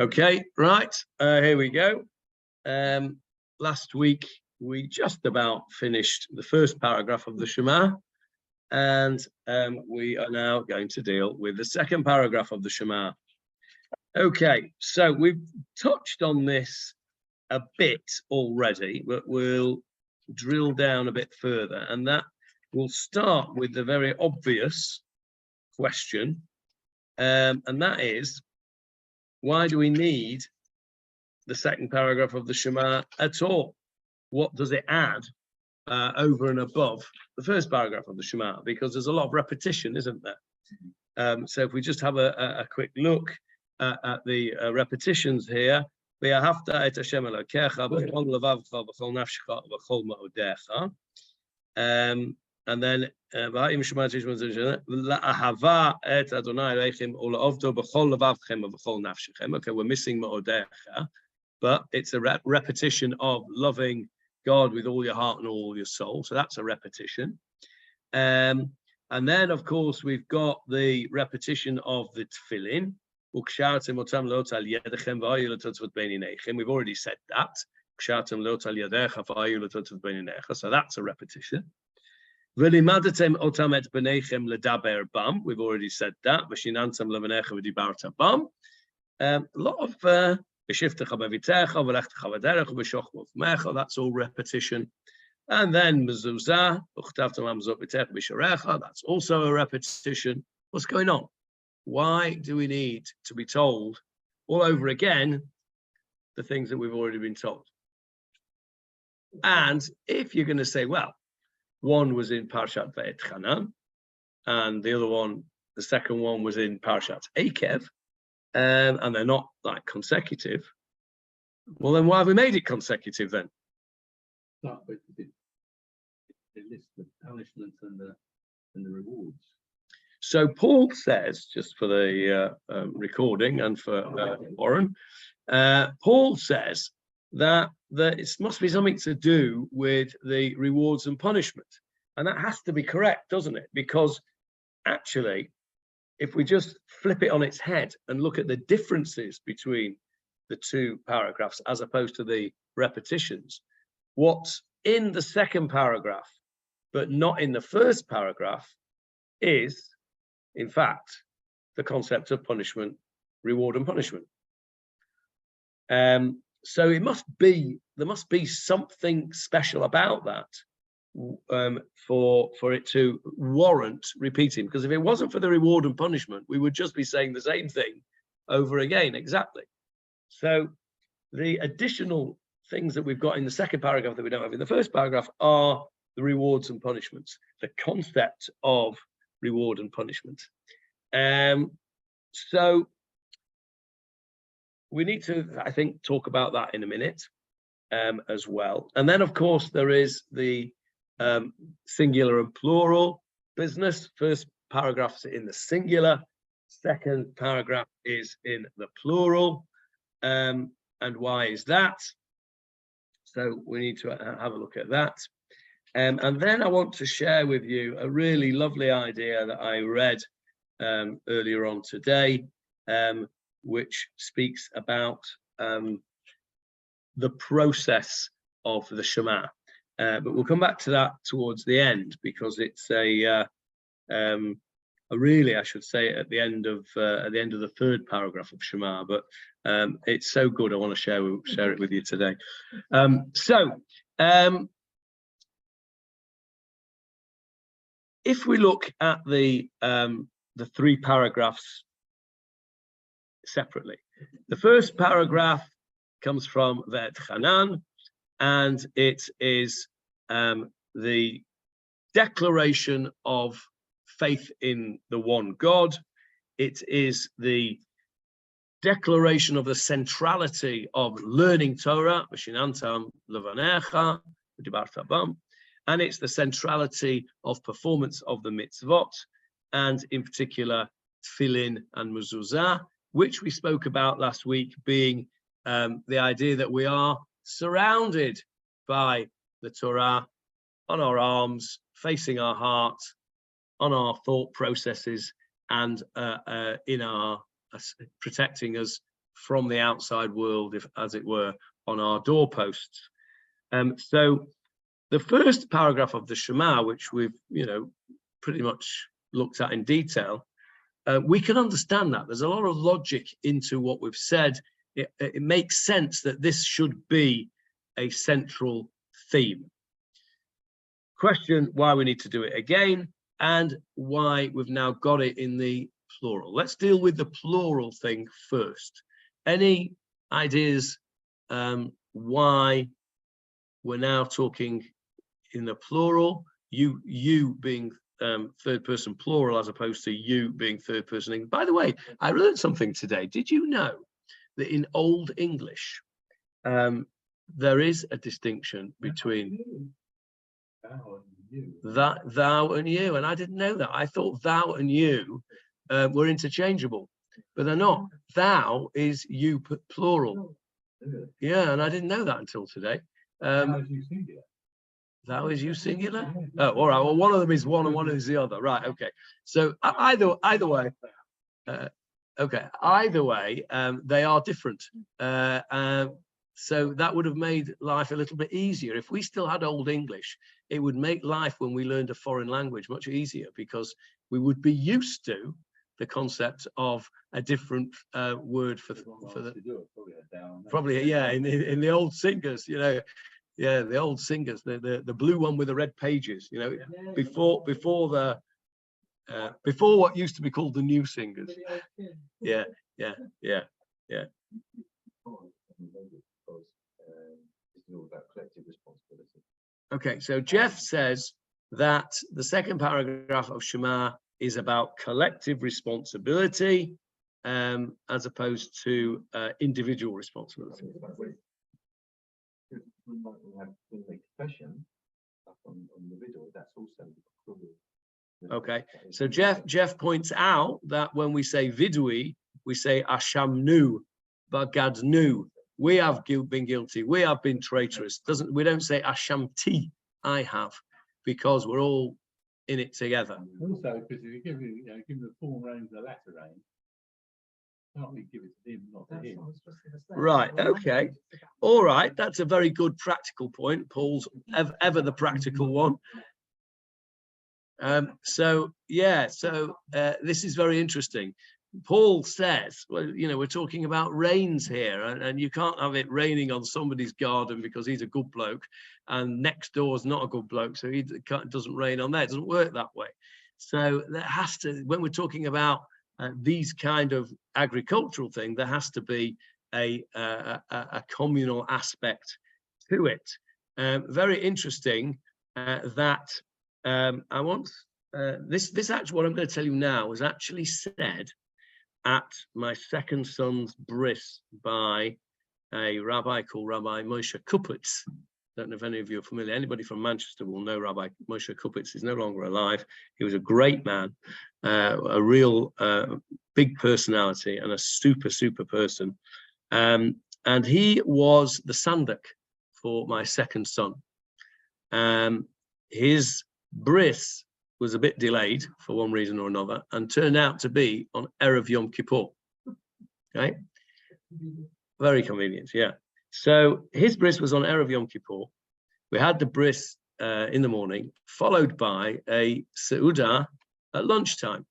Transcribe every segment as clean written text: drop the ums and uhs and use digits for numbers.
Okay, right, here we go. Last week, we just about finished the first paragraph of the Shema, and we are now going to deal with the second paragraph of the Shema. Okay, so we've touched on this a bit already, but we'll drill down a bit further, and that will start with the very obvious question, and that is, why do we need the second paragraph of the Shema at all? What does it add over and above the first paragraph of the Shema? Because there's a lot of repetition, isn't there? So if we just have a quick look at the repetitions here, and then we're missing Ma'odecha, but it's a repetition of loving God with all your heart and all your soul. So that's a repetition. And then, of course, we've got the repetition of the Tefillin. We've already said that. So that's a repetition. We've already said that. A lot of that's all repetition. And then mezuzah, that's also a repetition. What's going on? Why do we need to be told all over again the things that we've already been told? And if you're going to say, well, one was in Parshat Va'etchanan, and the other one, the second one, was in Parshat Eikev, and they're not like consecutive, well, then why have we made it consecutive then? No, but it lists the punishments and the rewards. So Paul says, just for the recording and for Warren, Paul says that it must be something to do with the rewards and punishment. And that has to be correct, doesn't it? Because actually, if we just flip it on its head and look at the differences between the two paragraphs as opposed to the repetitions, what's in the second paragraph but not in the first paragraph is, in fact, the concept of punishment, reward and punishment. So there must be something special about that for it to warrant repeating. Because if it wasn't for the reward and punishment, we would just be saying the same thing over again, exactly. So the additional things that we've got in the second paragraph that we don't have in the first paragraph are the rewards and punishments, the concept of reward and punishment. So we need to, I think, talk about that in a minute as well. And then, of course, there is the singular and plural business. First paragraph is in the singular, second paragraph is in the plural. And why is that? So we need to have a look at that. And then I want to share with you a really lovely idea that I read earlier on today, which speaks about the process of the Shema. But we'll come back to that towards the end, because it's really, I should say, at the end of the third paragraph of Shema. But it's so good, I want to share it with you today. If we look at the three paragraphs separately, the first paragraph comes from Va'etchanan, and it is the declaration of faith in the one God. It is the declaration of the centrality of learning Torah, and it's the centrality of performance of the mitzvot, and in particular Tefillin and Mezuzah, which we spoke about last week, being the idea that we are surrounded by the Torah on our arms, facing our heart, on our thought processes, and in our protecting us from the outside world, if as it were, on our doorposts. So the first paragraph of the Shema, which we've pretty much looked at in detail, we can understand that there's a lot of logic into what we've said. It makes sense that this should be a central theme. Question why we need to do it again, and why we've now got it in the plural. Let's deal with the plural thing first. Any ideas why we're now talking in the plural? You being third person plural as opposed to you being third person. By the way, I learned something today. Did you know that in Old English there is a distinction between thou and you, and I didn't know that. I thought thou and you were interchangeable, but they're not. Thou is you plural. Yeah, and I didn't know that until today. Thou is you singular. Oh, all right. Well, one of them is one and one is the other. Right. Okay. So either way, okay. Either way, they are different. So that would have made life a little bit easier. If we still had Old English, it would make life when we learned a foreign language much easier, because we would be used to the concept of a different word for the probably, yeah, in the old singers, yeah, the old singers, the blue one with the red pages, before what used to be called the new singers. Yeah. Okay, so Jeff says that the second paragraph of Shema is about collective responsibility as opposed to individual responsibility. Okay, so Jeff points out that when we say vidui, we say ashamnu, bagadnu. We have been guilty. We have been traitorous. We don't say ashamti, I have, because we're all in it together. Also, because if you give the form rain the latter rain, can't we give it to him, not to him? Right. Okay. All right. That's a very good practical point. Paul's ever the practical one. So yeah. So this is very interesting. Paul says, well, we're talking about rains here, and you can't have it raining on somebody's garden because he's a good bloke, and next door's not a good bloke, so it doesn't rain on there. It doesn't work that way. So there has to, when we're talking about these kind of agricultural thing, there has to be a communal aspect to it. Very interesting that I want this actually, what I'm going to tell you now was actually said at my second son's bris by a rabbi called Rabbi Moshe Kupitz. Don't know if any of you are familiar. Anybody from Manchester will know Rabbi Moshe Kupitz. He's no longer alive. He was a great man, a real big personality, and a super person. And he was the sandak for my second son. His bris was a bit delayed for one reason or another, and turned out to be on Erev Yom Kippur. Okay, very convenient, yeah. So his bris was on Erev Yom Kippur. We had the bris in the morning, followed by a seudah at lunchtime.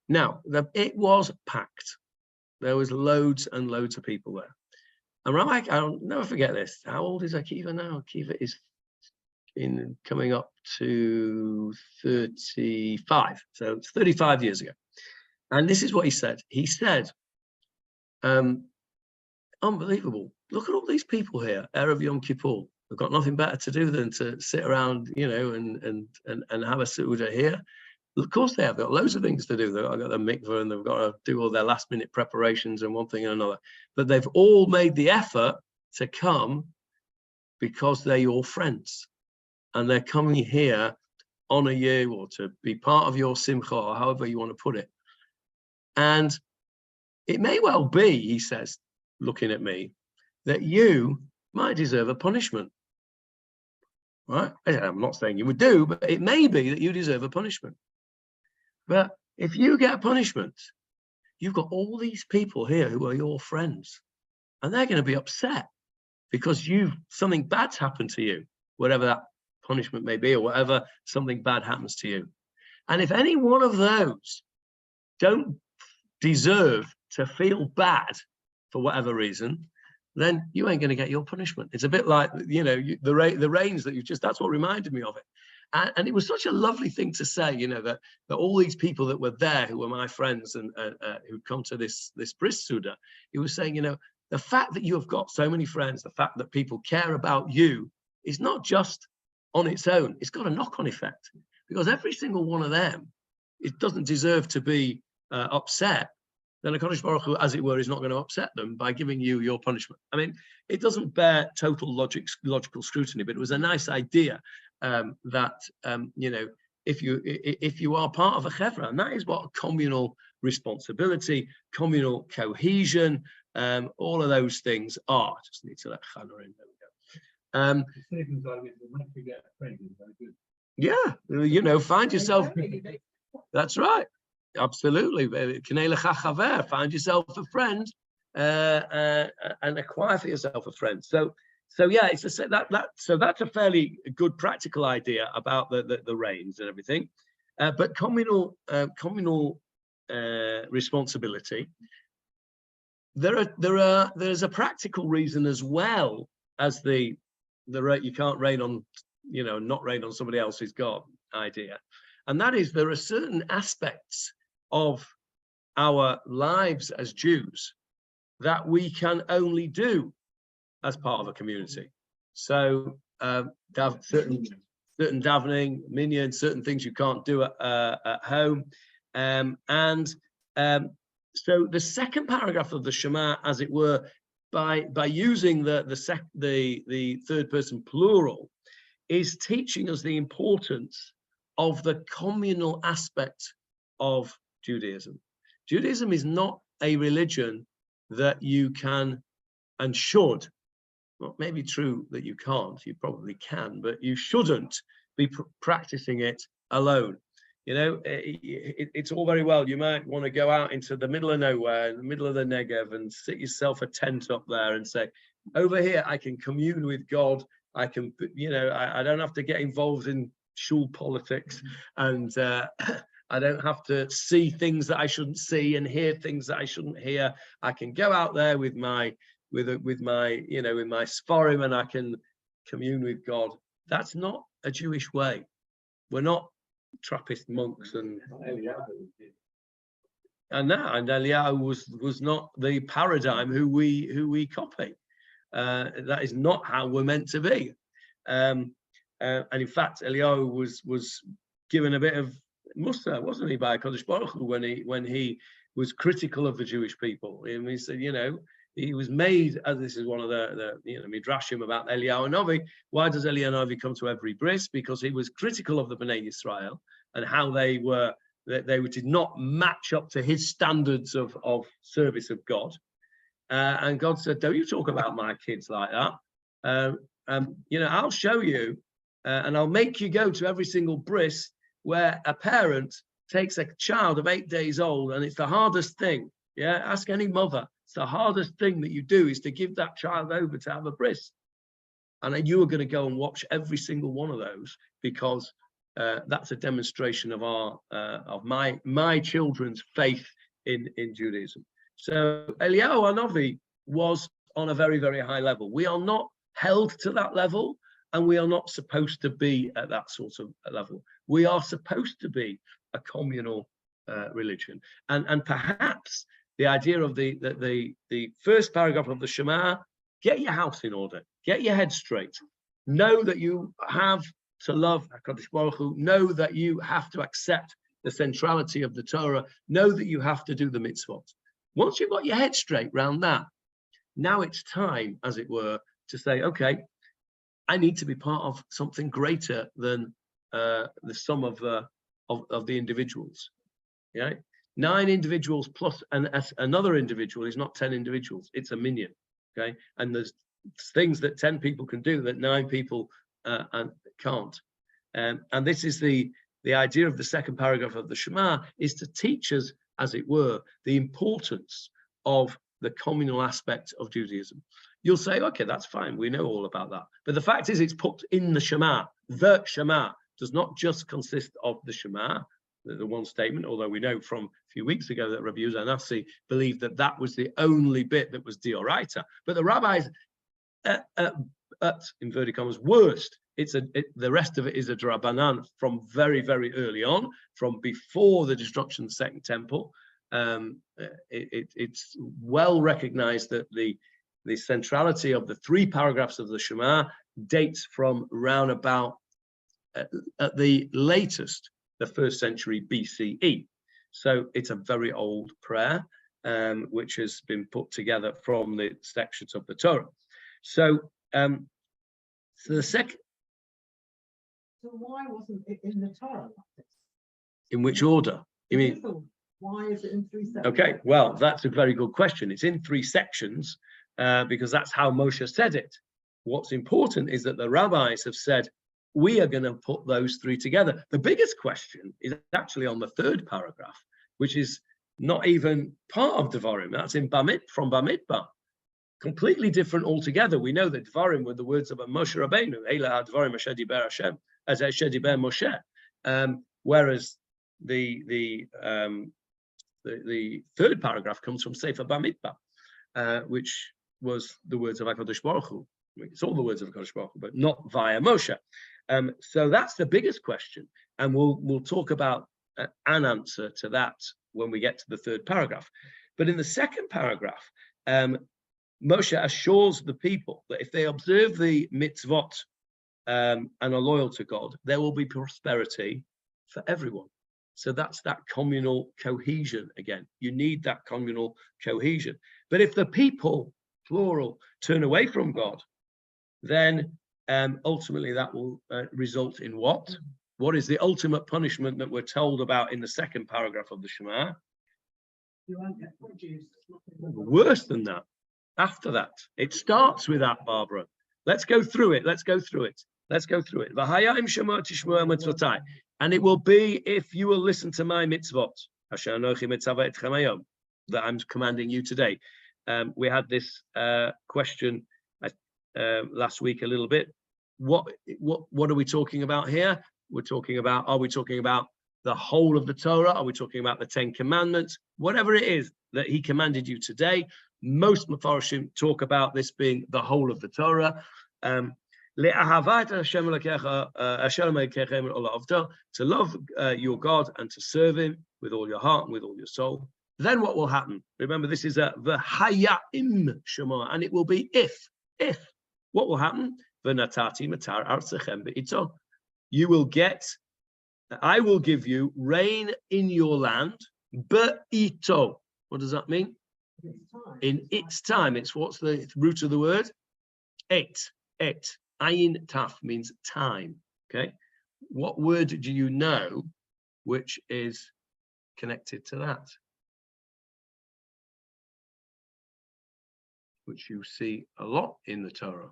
Now, it was packed. There was loads and loads of people there. And Rabbi, I'll never forget this. How old is Akiva now? Akiva is coming up to 35. So it's 35 years ago. And this is what he said. He said, unbelievable. Look at all these people here, Erev Yom Kippur. We've got nothing better to do than to sit around, and have a seudah here. Of course they have got loads of things to do. They've got the mikveh, and they've got to do all their last minute preparations and one thing and another. But they've all made the effort to come because they're your friends. And they're coming here, honor you, or to be part of your simcha, or however you want to put it. And it may well be, he says, looking at me, that you might deserve a punishment. Right? I'm not saying you would do, but it may be that you deserve a punishment. But if you get a punishment, you've got all these people here who are your friends, and they're going to be upset because something bad's happened to you, whatever that punishment may be, or whatever something bad happens to you. And if any one of those don't deserve to feel bad for whatever reason, then you ain't going to get your punishment. It's a bit like, the rains that that's what reminded me of it. And it was such a lovely thing to say, that all these people that were there who were my friends and who'd come to this bris Suda, he was saying, the fact that you have got so many friends, the fact that people care about you is not just on its own, it's got a knock-on effect, because every single one of them, it doesn't deserve to be upset. Then HaKadosh Baruch Hu, as it were, is not going to upset them by giving you your punishment. I mean, it doesn't bear total logical scrutiny, but it was a nice idea that if you are part of a chevra, and that is what communal responsibility, communal cohesion, all of those things are. I just need to let Hannah in. There we go. Yeah, find yourself. That's right. Absolutely. Find yourself a friend and acquire for yourself a friend. So yeah, so that's a fairly good practical idea about the reigns and everything. But communal responsibility. There's a practical reason as well as the you can't rain on, not rain on somebody else's God idea. And that is, there are certain aspects of our lives as Jews that we can only do as part of a community. So certain davening, minyan, certain things you can't do at home. So the second paragraph of the Shema, as it were, by using the third person plural, is teaching us the importance of the communal aspect of Judaism. Judaism is not a religion that you can and should, well, it may be true that you can't, you probably can, but you shouldn't be practicing it alone. It's all very well. You might want to go out into the middle of nowhere, in the middle of the Negev, and sit yourself a tent up there and say, over here, I can commune with God. I can, I don't have to get involved in shul politics, and I don't have to see things that I shouldn't see and hear things that I shouldn't hear. I can go out there with my Sforim, and I can commune with God. That's not a Jewish way. We're not Trappist monks, and Eliyahu was not the paradigm who we copy. That is not how we're meant to be. And in fact, Eliyahu was given a bit of mussar, wasn't he, by HaKadosh Baruch Hu when he was critical of the Jewish people. And he said, he was made, as this is one of the midrashim about Eliyahu Novi. Why does Eliyahu Novi come to every bris? Because he was critical of the Bnei Yisrael and how they did not match up to his standards of service of God. And God said, don't you talk about my kids like that. I'll show you, and I'll make you go to every single bris where a parent takes a child of 8 days old, and it's the hardest thing. Yeah, ask any mother. It's the hardest thing that you do is to give that child over to have a bris. And then you are going to go and watch every single one of those, because that's a demonstration of my children's faith in Judaism. So Eliyahu Hanavi was on a very, very high level. We are not held to that level, and we are not supposed to be at that sort of level. We are supposed to be a communal religion, and perhaps the idea of the first paragraph of the Shema: get your house in order, get your head straight, know that you have to love HaKadosh Baruch Hu, know that you have to accept the centrality of the Torah, know that you have to do the mitzvot. Once you've got your head straight round that, now it's time, as it were, to say, okay, I need to be part of something greater than the sum of the individuals. Yeah, 9 individuals plus another individual is not 10 individuals. It's a minyan. Okay, and there's things that 10 people can do that 9 people can't. And this is the idea of the second paragraph of the Shema, is to teach us as it were, the importance of the communal aspect of Judaism. You'll say, okay, that's fine. We know all about that. But the fact is, it's put in the Shema. The Shema does not just consist of the Shema, the one statement, although we know from a few weeks ago that Rabbi Yehuda Nasi believed that that was the only bit that was Dioraita. But the rabbis, at inverted commas, worst, the rest of it is a Drabanan from very, very early on, from before the destruction of the Second Temple. It's well recognized that the centrality of the 3 paragraphs of the Shema dates from round about, at the latest, the 1st century BCE. So it's a very old prayer, which has been put together from the sections of the Torah. So, the second. So why wasn't it in the Torah? In which order? You mean? Why is it in 3 sections? Okay, well, that's a very good question. It's in 3 sections because that's how Moshe said it. What's important is that the rabbis have said, we are going to put those 3 together. The biggest question is actually on the 3rd paragraph, which is not even part of Devarim. That's in from Bamidbar. Completely different altogether. We know that Devarim were the words of Moshe Rabbeinu, Eila Devarim Asher Diber Hashem, as Asher Diber Moshe. Whereas the 3rd paragraph comes from Sefer Bamidbar, which was the words of HaKadosh Baruch Hu. It's all the words of HaKadosh Baruch Hu, but not via Moshe. So that's the biggest question, and we'll talk about an answer to that when we get to the 3rd paragraph. But in the 2nd paragraph, Moshe assures the people that if they observe the mitzvot and are loyal to God, there will be prosperity for everyone. So that's that communal cohesion again. You need that communal cohesion. But if the people, plural, turn away from God, then ultimately that will result in what? What is the ultimate punishment that we're told about in the 2nd paragraph of the Shema? You won't get produced. Worse than that. After that, it starts with that, Barbara. Let's go through it. Let's go through it. And it will be if you will listen to my mitzvot that I'm commanding you today. We had this question last week a little bit. What are we talking about here? Are we talking about the whole of the Torah? Are we talking about the 10 commandments? Whatever it is that he commanded you today, most Mefarshim talk about this being the whole of the Torah. To love your God and to serve him with all your heart and with all your soul. Then what will happen? Remember, this is a v'haya'im Shema, and it will be if. What will happen? V'natati matar artsechem be'ito. You will get, I will give you rain in your land, be'ito. What does that mean? In its time. It's what's the root of the word? Et. Ayin taf means time. Okay. What word do you know which is connected to that? Which you see a lot in the Torah.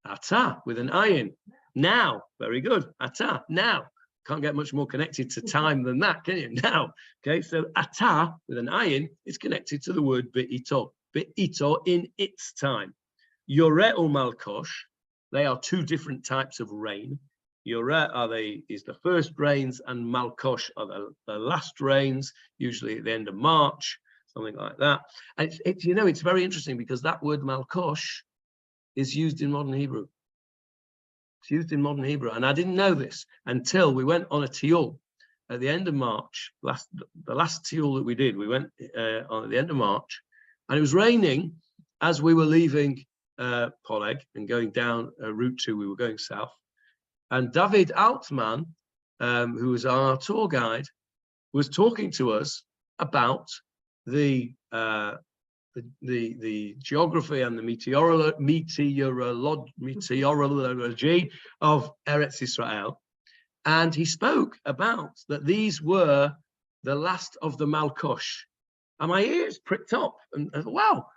Ata with an ayin. Now. Very good. Ata. Now. Can't get much more connected to time than that, can you? Now. Okay, so ata with an ayin is connected to the word be'ito. Be'ito in its time. Yoreh or malkosh, they are 2 different types of rain. Yoreh is the first rains, and malkosh are the last rains, usually at the end of March, something like that. And it's very interesting because that word malkosh is used in modern Hebrew. It's used in modern Hebrew, and I didn't know this until we went on a tiyul at the end of March. The last tiyul that we did, we went on at the end of March, and it was raining as we were leaving Poleg and going down Route 2. We were going south, and David Altman, who was our tour guide, was talking to us about the geography and the meteorology of Eretz Israel. And he spoke about that these were the last of the Malkosh. And my ears pricked up. And I thought, wow,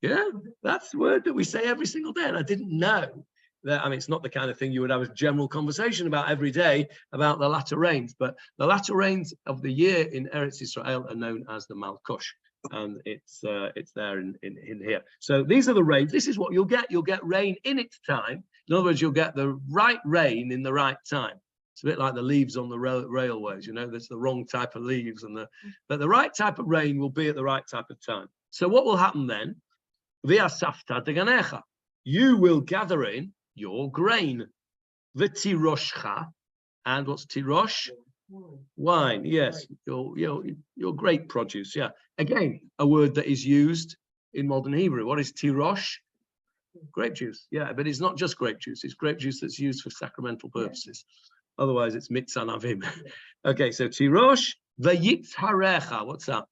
yeah, that's the word that we say every single day. And I didn't know I mean, it's not the kind of thing you would have a general conversation about every day about the latter rains, but the latter rains of the year in Eretz Israel are known as the Malkush, and it's there in here. So these are the rains. This is what you'll get. You'll get rain in its time. In other words, you'll get the right rain in the right time. It's a bit like the leaves on the railways, you know, there's the wrong type of leaves, but the right type of rain will be at the right type of time. So what will happen then? V'asafta deganecha. You will gather in your grain. V'tiroshcha. And what's tirosh? Wine, yes, your grape produce, yeah. Again, a word that is used in modern Hebrew. What is tirosh? Grape juice, yeah, but it's not just grape juice. It's grape juice that's used for sacramental purposes. Otherwise, it's mitzanavim. Okay, so tirosh v'yitzharecha. What's that?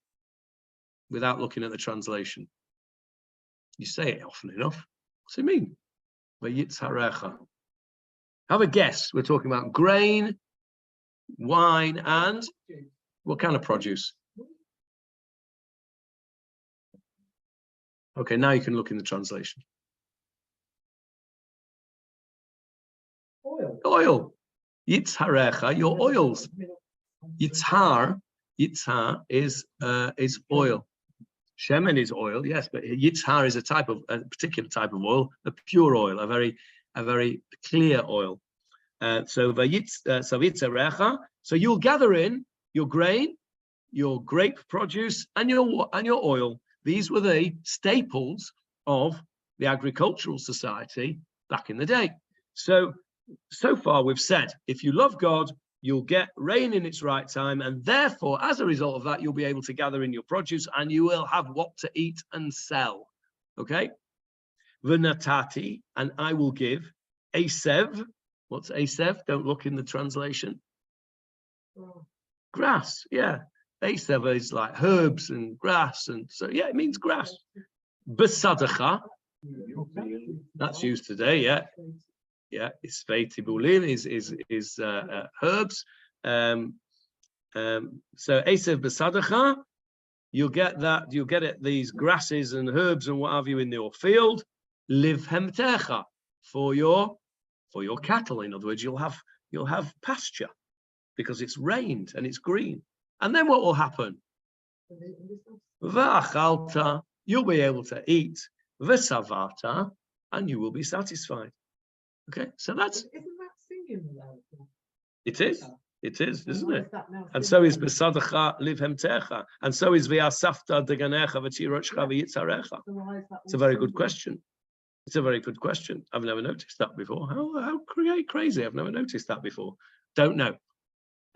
Without looking at the translation. You say it often enough. What's it mean? V'yitzharecha. Have a guess. We're talking about grain, wine, and what kind of produce? Okay, now you can look in the translation. Oil. Yitzharecha, your oils. Yitzhar is oil. Shemen is oil, yes, but yitzhar is a particular type of oil, a pure oil, a very clear oil. So yitzharecha. So you'll gather in your grain, your grape produce, and your oil. These were the staples of the agricultural society back in the day. So far we've said, if you love God, you'll get rain in its right time, and therefore, as a result of that, you'll be able to gather in your produce, and you will have what to eat and sell. Okay? V'natati, and I will give asev. What's asev? Don't look in the translation. Grass, yeah. Asev is like herbs and grass, and so yeah, it means grass. Besadacha, that's used today, yeah. Yeah, it's tibulim is herbs. So asev besadacha, you'll get these grasses and herbs and what have you in your field. Liv hemtecha, for your cattle. In other words, you'll have pasture because it's rained and it's green. And then what will happen? V'achalta, you'll be able to eat. V'savata, and you will be satisfied. Okay, so that's. Isn't that singing? It is, isn't it? And so is besadacha liv hemtecha, and so is v'asafta deganecha v'tiroshcha v'yitzarecha. It's a very good question. It's a very good question. I've never noticed that before. How crazy! I've never noticed that before. Don't know.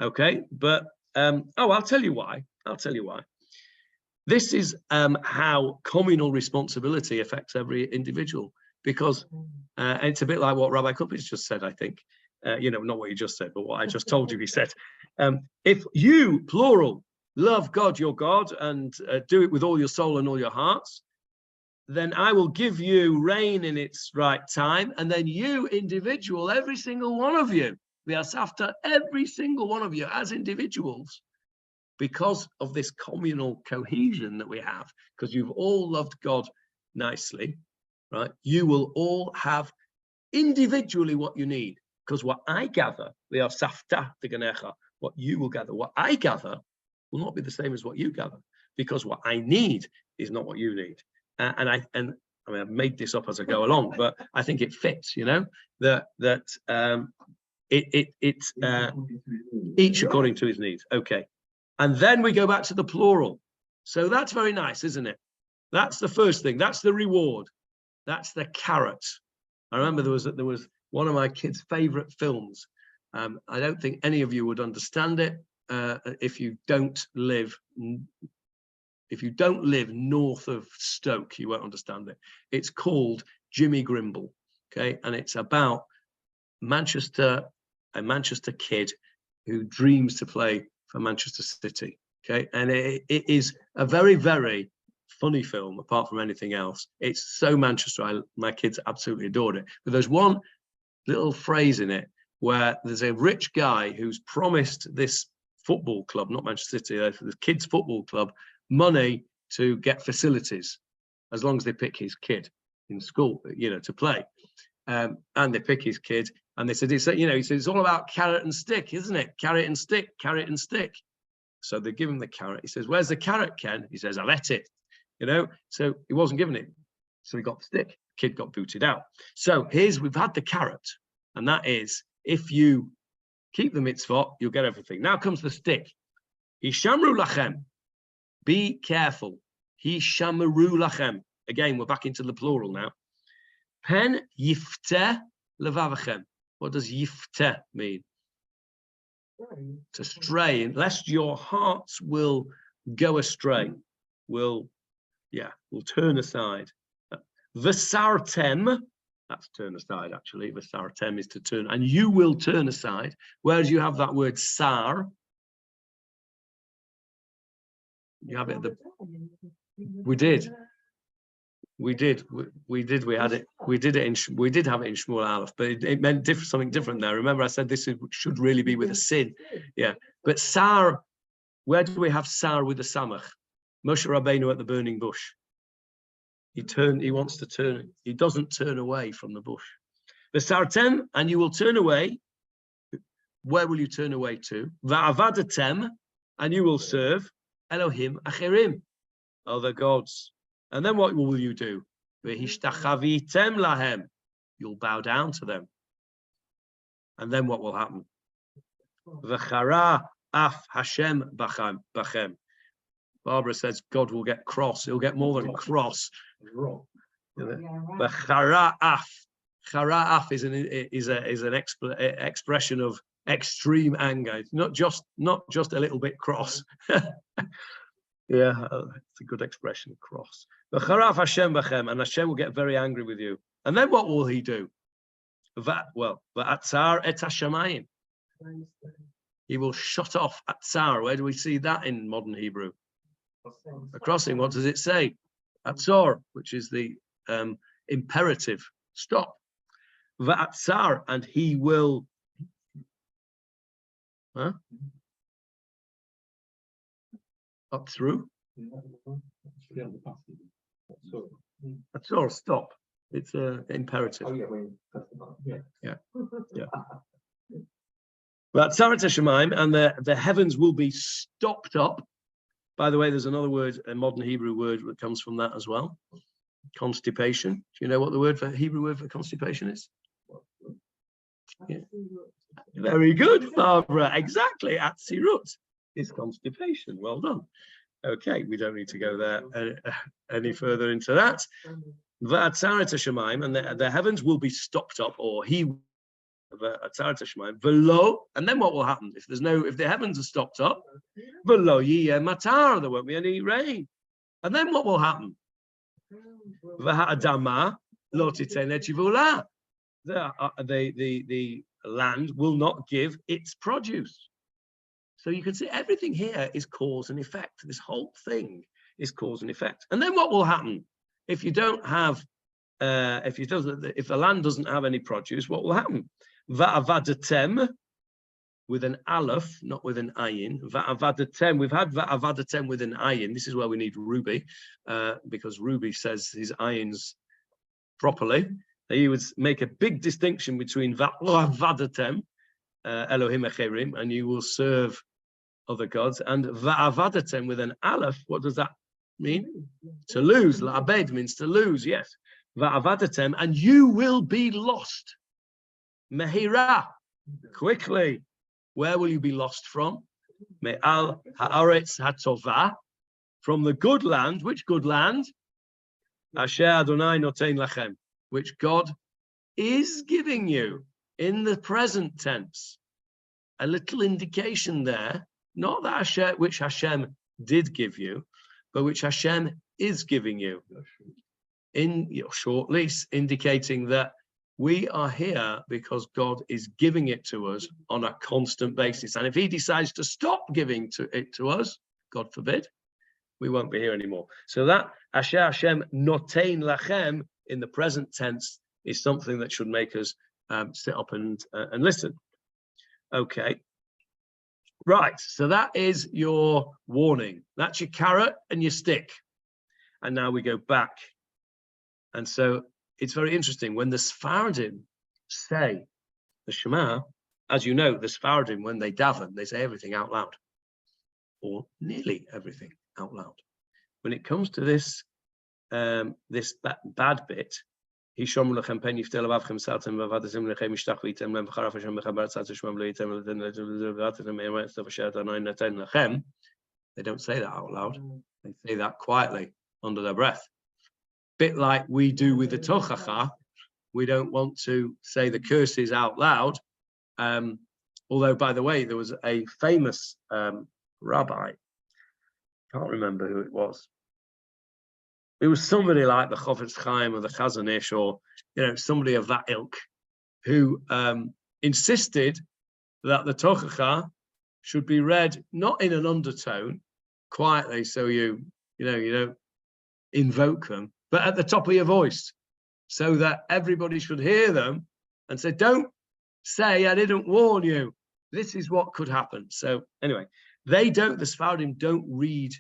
Okay, but I'll tell you why. This is how communal responsibility affects every individual, because it's a bit like what Rabbi Kupitz just said, I think. Not what he just said, but what I just told you he said. If you, plural, love God, your God, and do it with all your soul and all your hearts, then I will give you rain in its right time, and then you, individual, every single one of you, after every single one of you as individuals, because of this communal cohesion that we have, because you've all loved God nicely, right? You will all have individually what you need, because what I gather, what you will gather, what I gather will not be the same as what you gather, because what I need is not what you need. I mean, I've made this up as I go along, but I think it fits, each according to his needs. Okay. And then we go back to the plural. So that's very nice, isn't it? That's the first thing. That's the reward. That's the carrot. I remember there was one of my kids' favorite films. I don't think any of you would understand it if you don't live north of Stoke. You won't understand it. It's called Jimmy Grimble. Okay, and it's about a Manchester kid who dreams to play for Manchester City. Okay, and it is a very, very funny film, apart from anything else. It's so Manchester. My kids absolutely adored it. But there's one little phrase in it where there's a rich guy who's promised this football club, not Manchester City, the kids' football club, money to get facilities as long as they pick his kid in school, to play. and they pick his kid, and they said, he said, it's all about carrot and stick, isn't it? Carrot and stick, carrot and stick. So they give him the carrot. He says, "Where's the carrot, Ken?" He says, "I've ate it." So he wasn't given it. So he got the stick. Kid got booted out. So we've had the carrot, and that is, if you keep the mitzvot, you'll get everything. Now comes the stick. Hishamru lachem. Be careful. Hishamru lachem. Again, we're back into the plural now. Pen yifteh levavachem. What does yifteh mean? To stray, lest your hearts will go astray, will turn aside. Vesartem, that's turn aside actually. Vesartem is to turn, and you will turn aside. Whereas you have that word sar, you have it. We did. We did have it. We did have it in Shmuel Aleph, but it meant something different there. Remember, I said this should really be with a sin. Yeah, but Sar, where do we have Sar with the Samach? Moshe Rabbeinu at the burning bush. He wants to turn. He doesn't turn away from the bush. V'sartem, and you will turn away. Where will you turn away to? Va'avadatem, and you will serve Elohim Acherim, other gods. And then what will you do? V'hishtachavitem lahem, you'll bow down to them. And then what will happen? V'chara af Hashem bachem. Barbara says God will get cross. He'll get more than cross. V'chara af. Chara af is an expression of extreme anger. It's not just a little bit cross. Yeah, it's a good expression, cross. V'charaf Hashem b'chem, and Hashem will get very angry with you. And then what will he do? V'atzar et hashamayim. He will shut off atzar. Where do we see that in modern Hebrew? A crossing. What does it say? Atzor, which is the imperative. Stop. V'atzar, and he will. Huh? Up through. That's all. Stop. It's imperative. Yeah. But Sarat Shemaim, and the heavens will be stopped up. By the way, there's another word, a modern Hebrew word that comes from that as well. Constipation. Do you know what the Hebrew word for constipation is? Yeah. Very good, Barbara. Exactly. Atzirut is constipation. Well done. Okay, we don't need to go there any further into that. V'atzaret Shemaim, and the heavens will be stopped up, or he v'atzaret Shemaim v'lo, and then what will happen if the heavens are stopped up? V'lo yiyeh matar, there won't be any rain. And then what will happen? V'ha'adama lo titeh tivula, the land will not give its produce. So you can see everything here is cause and effect. This whole thing is cause and effect. And then what will happen if you don't have, if the land doesn't have any produce? What will happen? Va'avadatem, with an aleph, not with an ayin. Va'avadatem. We've had va'avadatem with an ayin. This is where we need Ruby, because Ruby says his ayins properly. He would make a big distinction between va'avadatem, Elohim Acherim, and you will serve other gods, and va'avadatem with an aleph. What does that mean? To lose. La'abed means to lose, yes. Va'avadatem, and you will be lost. Mehira, quickly. Where will you be lost from? Me'al ha'aretz ha'tovah, from the good land. Which good land? Asher Adonai notein lachem, which God is giving you in the present tense. A little indication there, not that Hashem, which Hashem did give you, but which Hashem is giving you in your short lease, indicating that we are here because God is giving it to us on a constant basis. And if he decides to stop giving it to us, God forbid, we won't be here anymore. So that Asher Hashem notein lachem in the present tense is something that should make us sit up and listen. Okay. Right. So that is your warning. That's your carrot and your stick. And now we go back. And so it's very interesting when the Sephardim say the Shema, as you know, the Sephardim, when they daven, they say everything out loud, or nearly everything out loud. When it comes to this, this bad bit, they don't say that out loud. They say that quietly under their breath. Bit like we do with the tochacha. We don't want to say the curses out loud. Although, by the way, there was a famous rabbi, can't remember who it was. It was somebody like the Chofetz Chaim or the Chazon Ish, or somebody of that ilk, who insisted that the tochacha should be read not in an undertone, quietly, so you don't invoke them, but at the top of your voice, so that everybody should hear them and say, "Don't say I didn't warn you. This is what could happen." So anyway, the Sephardim don't read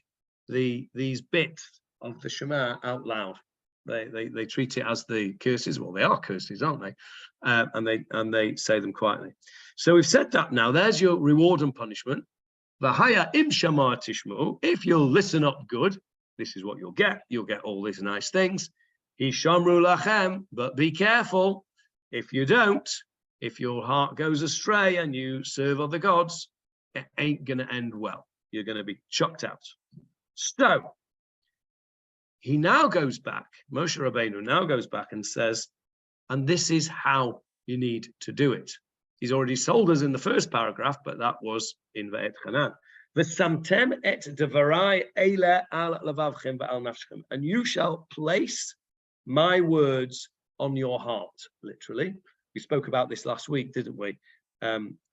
these bits of the Shema out loud. They treat it as the curses. Well, they are curses, aren't they? And they say them quietly. So we've said that now. There's your reward and punishment. V'haya im shamar tishmu. If you'll listen up good, this is what you'll get. You'll get all these nice things. Hishamru lachem, but be careful. If you don't, if your heart goes astray and you serve other gods, it ain't going to end well. You're going to be chucked out. So he now goes back, Moshe Rabbeinu now goes back and says, and this is how you need to do it. He's already told us in the first paragraph, but that was in Ve'et Chanan. V'samtem et devarai eile al lavavchem ve'al nafshchem. And you shall place my words on your heart, literally. We spoke about this last week, didn't we?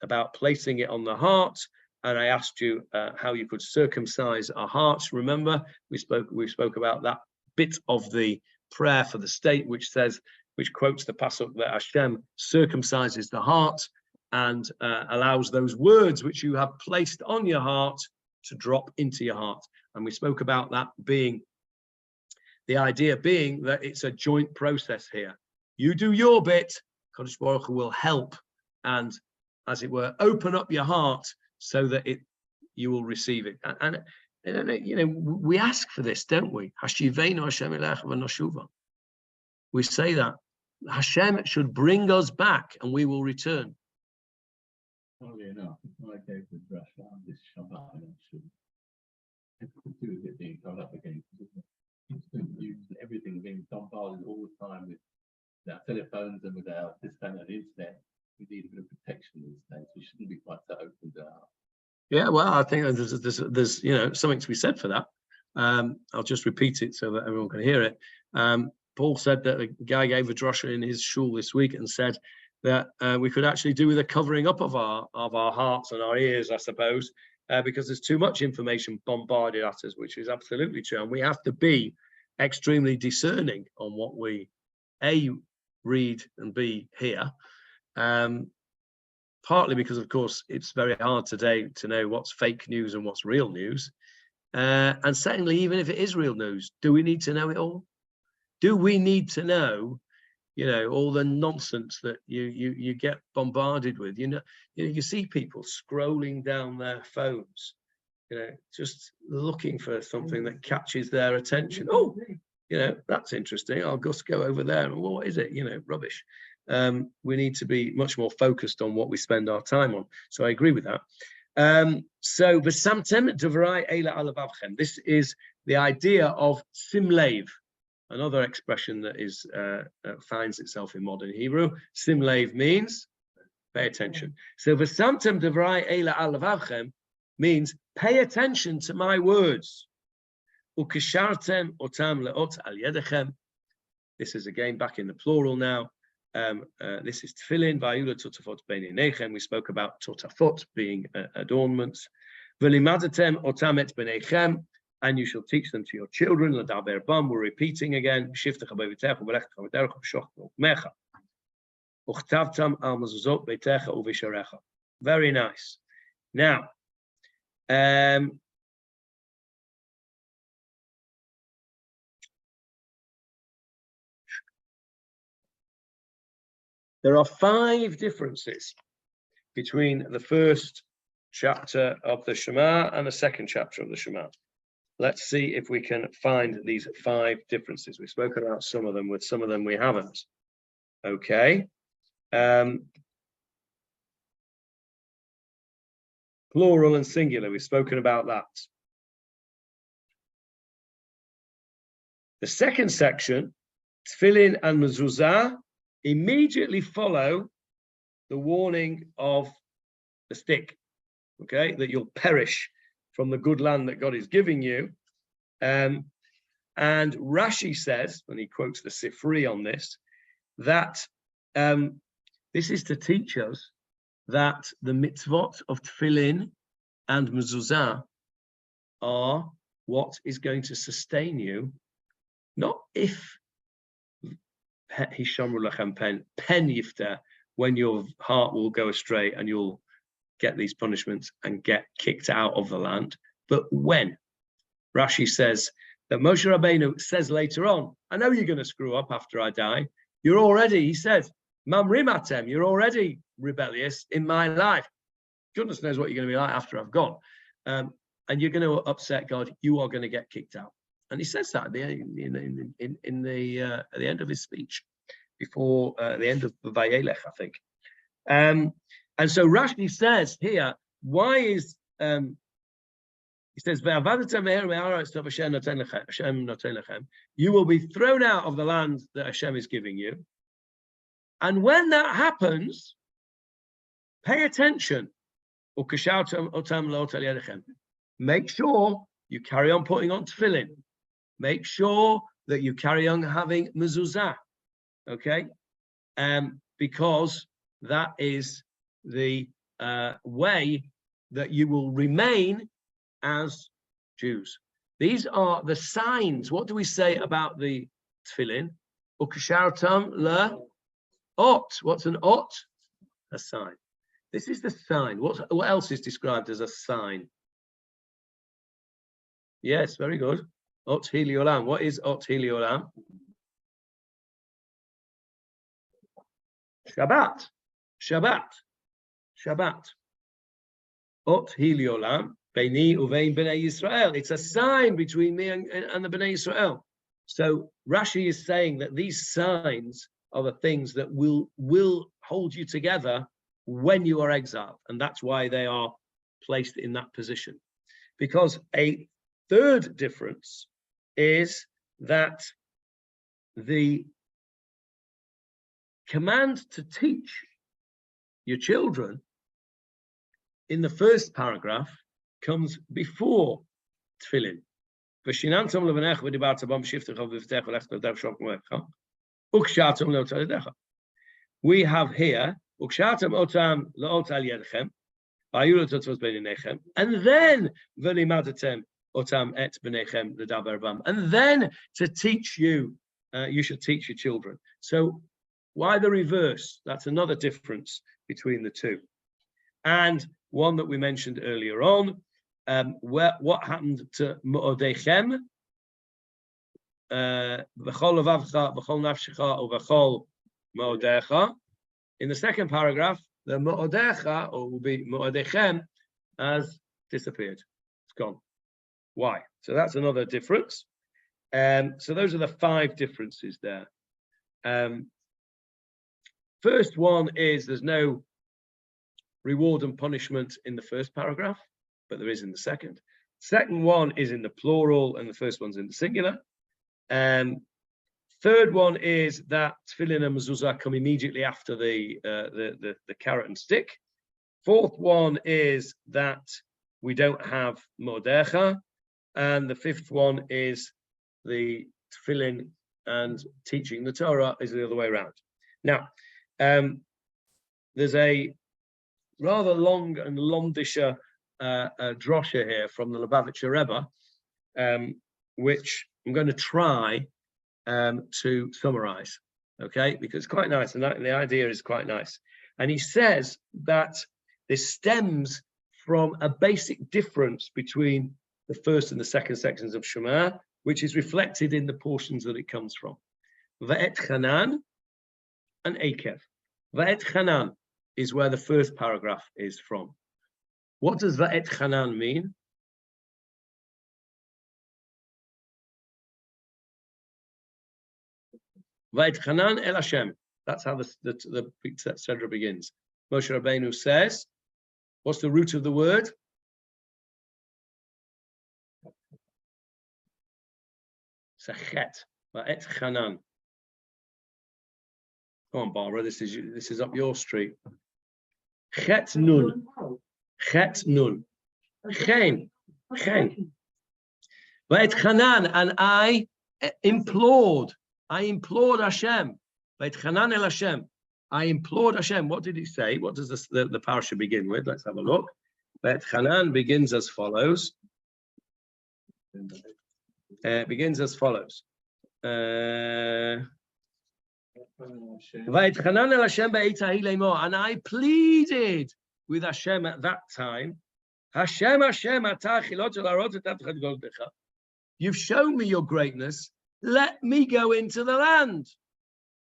About placing it on the heart. And I asked you how you could circumcise our hearts. Remember, we spoke about that bit of the prayer for the state, which quotes the pasuk that Hashem circumcises the heart and allows those words which you have placed on your heart to drop into your heart. And we spoke about that being, the idea being that it's a joint process here. You do your bit, Kadosh Baruch Hu will help and, as it were, open up your heart so that you will receive it. And we ask for this, don't we? Hashiveinu Hashem elech v'noshuva. We say that Hashem should bring us back and we will return. Funnily enough, I gave the drush on this Shabbat, and it could do with it being held up again. Instant use and everything being bombarded all the time with our telephones and with our this and the internet. We need a bit of protection these days. We shouldn't be quite so open to that. Yeah, well, I think there's something to be said for that. I'll just repeat it so that everyone can hear it. Paul said that a guy gave a drasha in his shul this week and said that we could actually do with a covering up of our hearts and our ears, I suppose, because there's too much information bombarded at us, which is absolutely true. And we have to be extremely discerning on what we A, read, and B, hear. Partly because, of course, it's very hard today to know what's fake news and what's real news. And secondly, even if it is real news, do we need to know it all? Do we need to know, all the nonsense that you get bombarded with? You see people scrolling down their phones, just looking for something that catches their attention. Oh, that's interesting. I'll just go over there. Well, what is it? Rubbish. We need to be much more focused on what we spend our time on. So I agree with that. So v'samtem devarai eila alavavchem. This is the idea of simlev, another expression that is finds itself in modern Hebrew. Simlev means pay attention. So v'samtem devarai eila alavavchem means pay attention to my words. Ukishartem otam leot al yedechem. This is again back in the plural now. This is tefillin, va'yula totafot b'neinechem. We spoke about totafot being adornments. V'limadatem otam et b'neichem, and you shall teach them to your children. L'daber bam, we're repeating again. Shiftecha b'vitecha v'lechtecha v'derecha v'shoch v'mecha. Uchtavtam al mezuzot b'techa u'visharecha. Very nice. Now, There are 5 differences between the first chapter of the Shema and the second chapter of the Shema. Let's see if we can find these 5 differences. We've spoken about some of them, with some of them we haven't. Okay. Plural and singular, we've spoken about that. The second section, Tefillin and mezuzah, immediately follow the warning of the stick, okay, that you'll perish from the good land that God is giving you. And Rashi says, and he quotes the Sifri on this, that this is to teach us that the mitzvot of Tefillin and mezuzah are what is going to sustain you, not if Hishamru lachem pen yifter, when your heart will go astray and you'll get these punishments and get kicked out of the land, but when. Rashi says that Moshe Rabbeinu says later on, I know you're going to screw up after I die. You're already, he says, Mamrim atem, you're already rebellious in my life. Goodness knows what you're going to be like after I've gone. And you're going to upset God. You are going to get kicked out. And he says that at the end of his speech, before the end of Vayelech, I think. And so Rashi says here, why is he says, you will be thrown out of the land that Hashem is giving you. And when that happens, pay attention. Make sure you carry on putting on tefillin. Make sure that you carry on having mezuzah, okay? Because that is the way that you will remain as Jews. These are the signs. What do we say about the tefillin? Ukashartam la ot. What's an ot? A sign. This is the sign. What else is described as a sign? Yes, very good. Ot hili olam. What is ot hili olam? Shabbat. Shabbat. Shabbat. Ot hili olam. Beini uvein bnei Yisrael. It's a sign between me and the bnei Yisrael. So Rashi is saying that these signs are the things that will hold you together when you are exiled, and that's why they are placed in that position. Because a third difference is that the command to teach your children in the first paragraph comes before tefillin. We have here, and then and then to teach you, you should teach your children. So why the reverse? That's another difference between the two. And one that we mentioned earlier on, what happened to Mo'odechem, v'chol levavcha, v'chol nafshecha, or v'chol Mo'odecha. In the second paragraph, the Mo'odecha, or will be Mo'odechem, has disappeared. It's gone. Why? So that's another difference. So those are the 5 differences there. First one is there's no reward and punishment in the first paragraph, but there is in the second. Second one is in the plural, and the first one's in the singular. Third one is that tefillin and mezuzah come immediately after the carrot and stick. Fourth one is that we don't have mo'odecha, and the fifth one is the tefillin and teaching the Torah is the other way around. Now, there's a rather long and londisher drosha here from the Lubavitcher Rebbe, which I'm going to try to summarize, okay, because it's quite nice, and the idea is quite nice. And he says that this stems from a basic difference between the first and the second sections of Shema, which is reflected in the portions that it comes from. Va'et Chanan and Akev. Va'et Chanan is where the first paragraph is from. What does Va'et Chanan mean? Va'et Chanan el Hashem. That's how the Sedra begins. Moshe Rabbeinu says, what's the root of the word? Sechet. Va'et Chanan. Come on, Barbara, this is up your street. Chet nun. Chet nun. Chen. Chen. Va'et Chanan, and I implored Hashem. Va'et Chanan el Hashem. I implored Hashem. What did he say? What does the parasha begin with? Let's have a look. Va'et Chanan begins as follows. Begins as follows. And I pleaded with Hashem at that time. Hashem, you've shown me your greatness. Let me go into the land.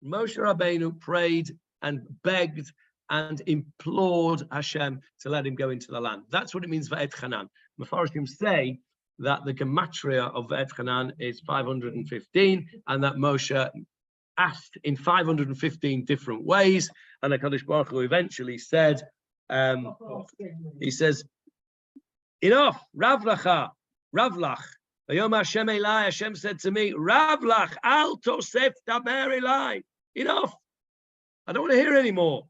Moshe Rabbeinu prayed and begged and implored Hashem to let him go into the land. That's what it means, Va'et Chanan. Mefarshim say that the gematria of Va'et Chanan is 515, and that Moshe asked in 515 different ways, and HaKadosh Baruch Hu eventually said, he says, enough, Ravlach. Vayom Hashem Elai, Hashem said to me, Ravlach, al tosef daber Elai. Enough. I don't want to hear any more.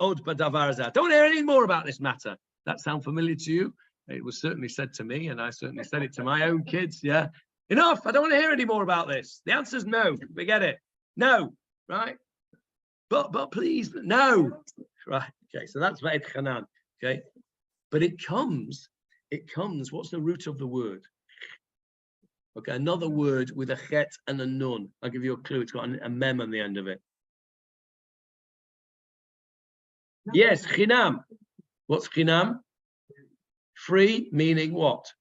Od b'davar hazeh. Don't want to hear any more about this matter. That sound familiar to you? It was certainly said to me, and I certainly said it to my own kids, yeah. Enough, I don't want to hear any more about this. The answer's no, forget it. No, right? But please, no. Right, okay, so that's Va'et Chanan, okay? But it comes, what's the root of the word? Okay, another word with a chet and a nun. I'll give you a clue, it's got a mem on the end of it. Yes, chinam. What's chinam? Free, meaning what?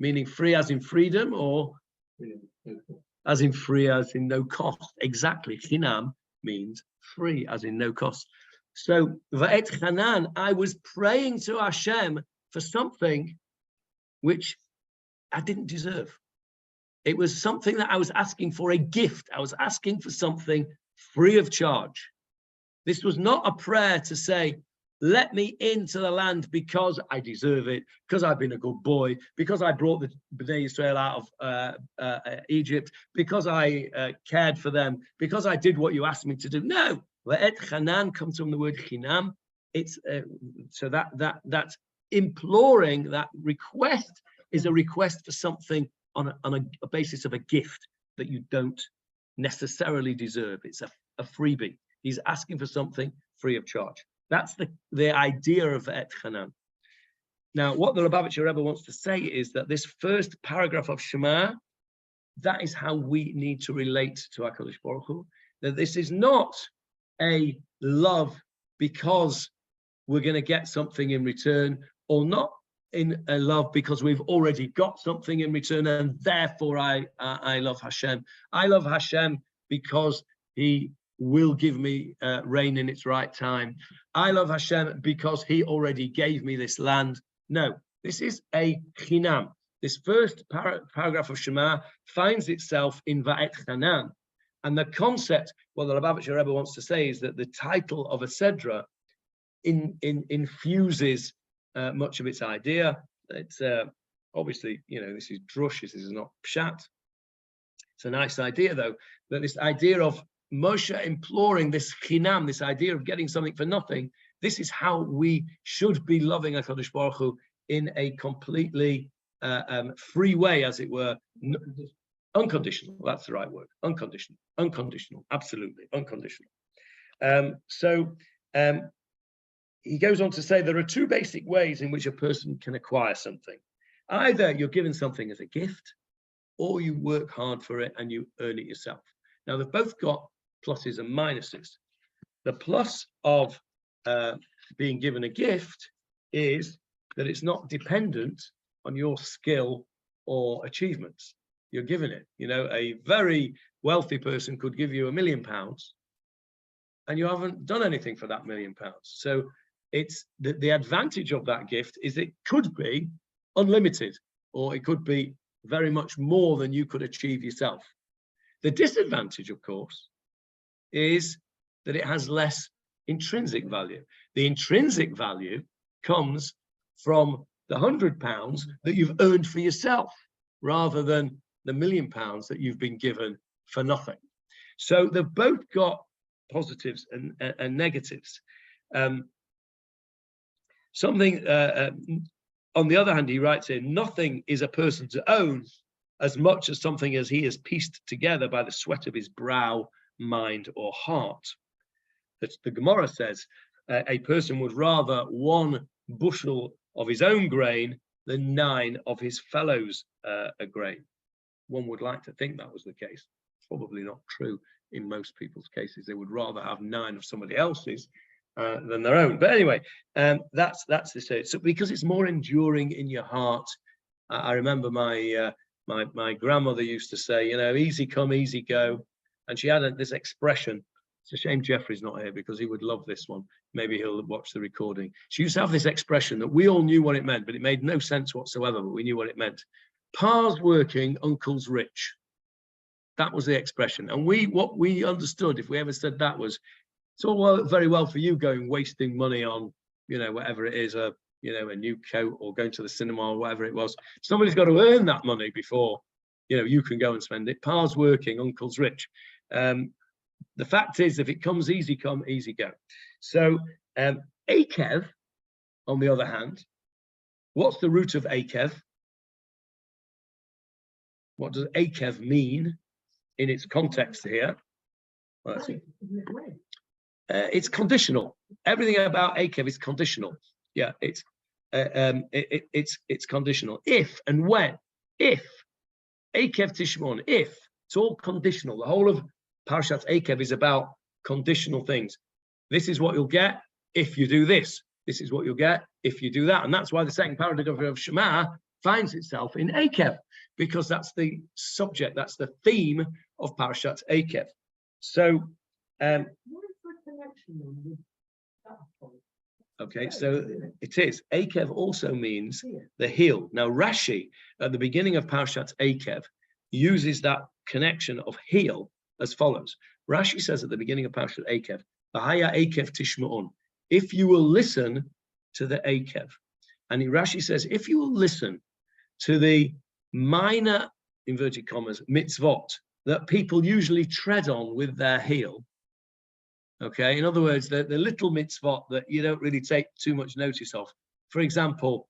Meaning free as in freedom, or as in free as in no cost? Exactly. Chinam means free as in no cost. So, Va'et Chanan, I was praying to Hashem for something which I didn't deserve. It was something that I was asking for, a gift. I was asking for something free of charge. This was not a prayer to say, let me into the land because I deserve it, because I've been a good boy, because I brought the Bnei Israel out of Egypt, because I cared for them, because I did what you asked me to do. No, Va'et Chanan comes from the word chinam. It's so that imploring, that request is a request for something on a basis of a gift that you don't necessarily deserve. It's a freebie. He's asking for something free of charge. That's the idea of Va'et Chanan. Now, what the Lubavitcher Rebbe wants to say is that this first paragraph of Shema, that is how we need to relate to HaKadosh Baruch Hu. That this is not a love because we're going to get something in return, or not in a love because we've already got something in return, and therefore I love Hashem. I love Hashem because He will give me rain in its right time. I love Hashem because He already gave me this land. No, this is a chinam. This first paragraph of Shema finds itself in Va'et Chanan. And the concept, what the Lubavitcher Rebbe wants to say is that the title of a Sedra infuses much of its idea. It's obviously, this is drush, this is not pshat. It's a nice idea, though, that this idea of Moshe imploring this chinam, this idea of getting something for nothing, this is how we should be loving HaKadosh Baruch Hu in a completely free way, as it were. Unconditional, that's the right word. Unconditional, absolutely, unconditional. He goes on to say there are two basic ways in which a person can acquire something. Either you're given something as a gift, or you work hard for it and you earn it yourself. Now, they've both got pluses and minuses. The plus of being given a gift is that it's not dependent on your skill or achievements. You're given it. A very wealthy person could give you £1 million, and you haven't done anything for that £1 million. So it's the advantage of that gift is it could be unlimited, or it could be very much more than you could achieve yourself. The disadvantage, of course, is that it has less intrinsic value. The intrinsic value comes from the £100 that you've earned for yourself, rather than the £1 million that you've been given for nothing. So they've both got positives and negatives. On the other hand, he writes here, nothing is a person to own as much as something as he has pieced together by the sweat of his brow, mind, or heart. The Gemara says a person would rather 1 bushel of his own grain than 9 of his fellows' grain. One would like to think that was the case. Probably not true in most people's cases. They would rather have 9 of somebody else's than their own. But anyway, that's the state. So because it's more enduring in your heart. I remember my grandmother used to say, you know, easy come, easy go, and she had this expression. It's a shame Jeffrey's not here because he would love this one. Maybe he'll watch the recording. She used to have this expression that we all knew what it meant, but it made no sense whatsoever, but we knew what it meant. Pa's working, uncle's rich. That was the expression. And what we understood, if we ever said that, was it's all very well for you going wasting money on, you know, whatever it is, a new coat or going to the cinema or whatever it was. Somebody's got to earn that money before, you know, you can go and spend it. Pa's working, uncle's rich. The fact is, if it comes easy come, easy go. So Akev, on the other hand, what's the root of Akev? What does Akev mean in its context here? Well, it's conditional. Everything about Akev is conditional. Yeah, it's conditional. If and when, if Akev Tishmon, if it's all conditional. The whole of Parashat Akev is about conditional things. This is what you'll get if you do this. This is what you'll get if you do that. And that's why the second paragraph of Shema finds itself in Akev, because that's the subject, that's the theme of Parashat Akev. So, what is the connection with that point? Okay, so it is. Akev also means the heel. Now, Rashi, at the beginning of Parashat Akev, uses that connection of heel as follows. Rashi says at the beginning of Parashat Akev, V'haya Akev tishma'un, if you will listen to the Akev. And Rashi says, if you will listen to the minor, inverted commas, mitzvot, that people usually tread on with their heel. Okay, in other words, the little mitzvot that you don't really take too much notice of. For example,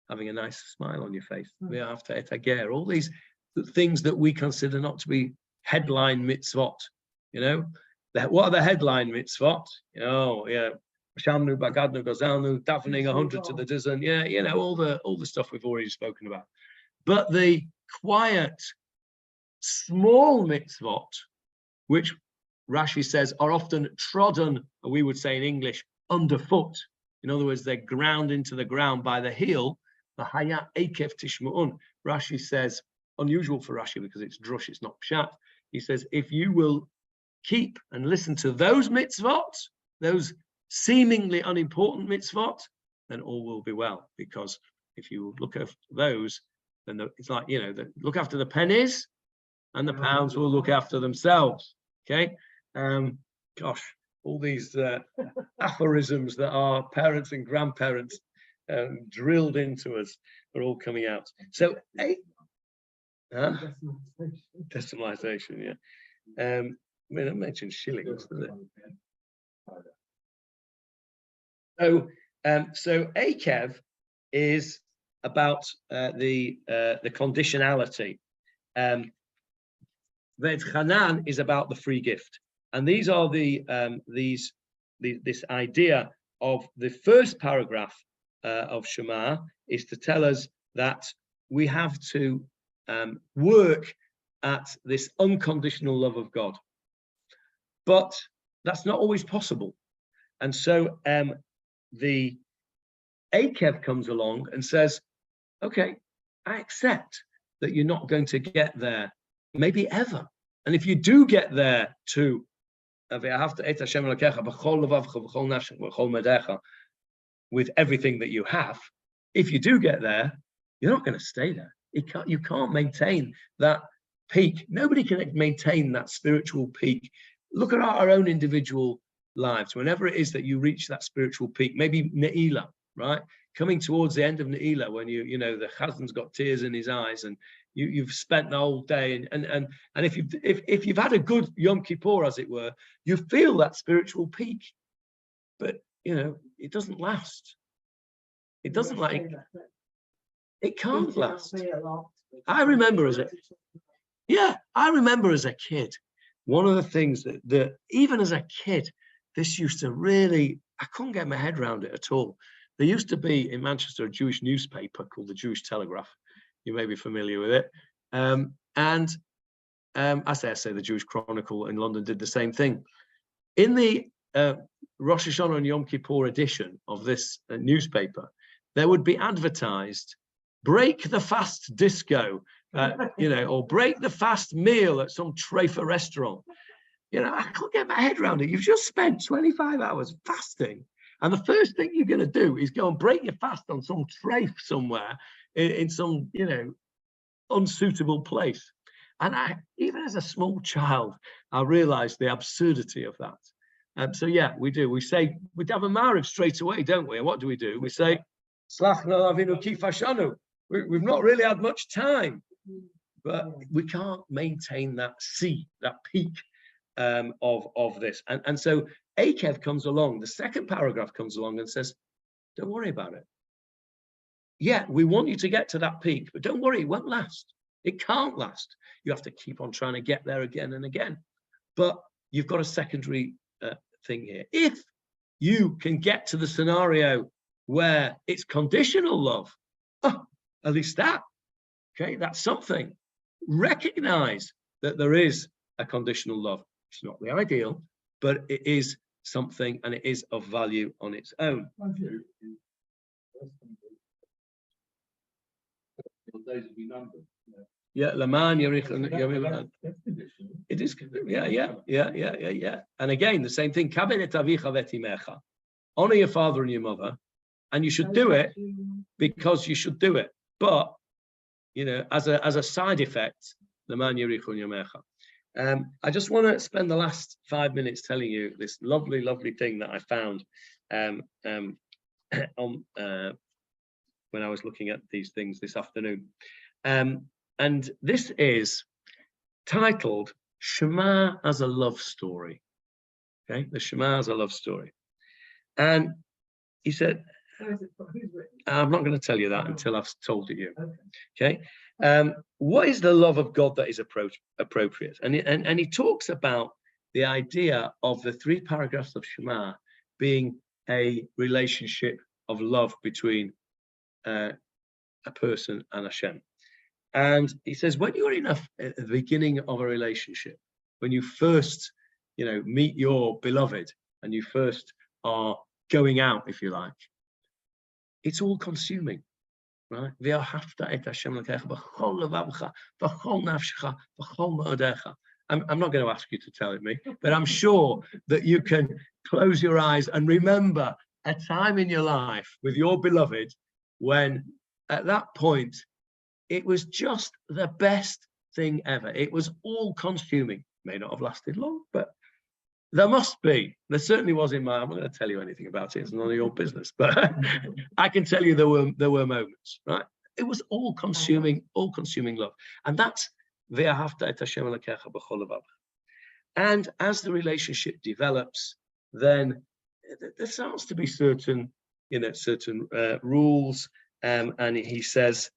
having a nice smile on your face. All these things that we consider not to be headline mitzvot. You know, what are the headline mitzvot? Oh, yeah, Shamnu, Bagadnu, Gozalnu, davening 100 to the dozen. Yeah, you know, all the stuff we've already spoken about. But the quiet, small mitzvot, which Rashi says are often trodden, or we would say in English, underfoot. In other words, they're ground into the ground by the heel. The Haya Akev Tishma'un. Rashi says, unusual for Rashi because it's drush, it's not pshat. He says, if you will keep and listen to those mitzvot, those seemingly unimportant mitzvot, then all will be well. Because if you look at those, then it's like, you know, look after the pennies and the pounds will look after themselves. Okay. Gosh, all these aphorisms that our parents and grandparents drilled into us are all coming out. So, decimalization, yeah. I mean, I mentioned shillings, doesn't it? So Akev is about the conditionality. Ved Hanan is about the free gift. And these are this idea of the first paragraph of Shema is to tell us that we have to work at this unconditional love of God. But that's not always possible. And so the Akev comes along and says, okay, I accept that you're not going to get there, maybe ever. And if you do get there to with everything that you have. If you do get there, you're not going to stay there. You can't maintain that peak. Nobody can maintain that spiritual peak. Look at our own individual lives. Whenever it is that you reach that spiritual peak, maybe Ne'ilah, right? Coming towards the end of Ne'ilah, when you know the Chazan's got tears in his eyes, and you've spent the whole day, and if you've had a good Yom Kippur, as it were, you feel that spiritual peak, but it doesn't last. It doesn't it can't last. I remember as a kid, one of the things that even as a kid, this used to really, I couldn't get my head around it at all. There used to be in Manchester a Jewish newspaper called the Jewish Telegraph. You may be familiar with it. I say the Jewish Chronicle in London did the same thing. In the Rosh Hashanah and Yom Kippur edition of this newspaper, there would be advertised, break the fast disco, or break the fast meal at some trefa restaurant. I can't get my head around it. You've just spent 25 hours fasting, and the first thing you're going to do is go and break your fast on some treif somewhere in some, unsuitable place. And even as a small child, I realized the absurdity of that. So yeah, we do. We say, we have a Ma'ariv straight away, don't we? And what do? We say, Slachna Avinu ki fashanu. We've not really had much time, but we can't maintain that peak of this. And so Akev comes along, the second paragraph comes along and says, don't worry about it. Yeah, we want you to get to that peak, but don't worry, it won't last. It can't last. You have to keep on trying to get there again and again. But you've got a secondary thing here. If you can get to the scenario where it's conditional love, at least that, okay, that's something. Recognize that there is a conditional love. It's not the ideal, but it is something, and it is of value on its own. Yeah, Laman, it is, yeah. And again, the same thing. Honor your father and your mother, and you should do it because you should do it. But as a side effect, Laman Yerichon Yomecha. I just want to spend the last 5 minutes telling you this lovely, lovely thing that I found when I was looking at these things this afternoon. And this is titled Shema as a Love Story. Okay, the Shema as a love story. And he said, I'm not going to tell you that until I've told it you. Okay. What is the love of God that is appropriate? And he talks about the idea of the 3 paragraphs of Shema being a relationship of love between a person and Hashem. And he says, when you're at the beginning of a relationship, when you first, meet your beloved, and you first are going out, if you like, it's all consuming, right? I'm not going to ask you to tell it me, but I'm sure that you can close your eyes and remember a time in your life with your beloved when at that point it was just the best thing ever. It was all consuming. May not have lasted long, but there must be. There certainly was in mine. I'm not going to tell you anything about it. It's none of your business, but I can tell you there were moments, right? It was all consuming love. And that's Ve'ahavta et Hashem Elokecha b'chol levav. And as the relationship develops, then there starts to be certain rules. And he says,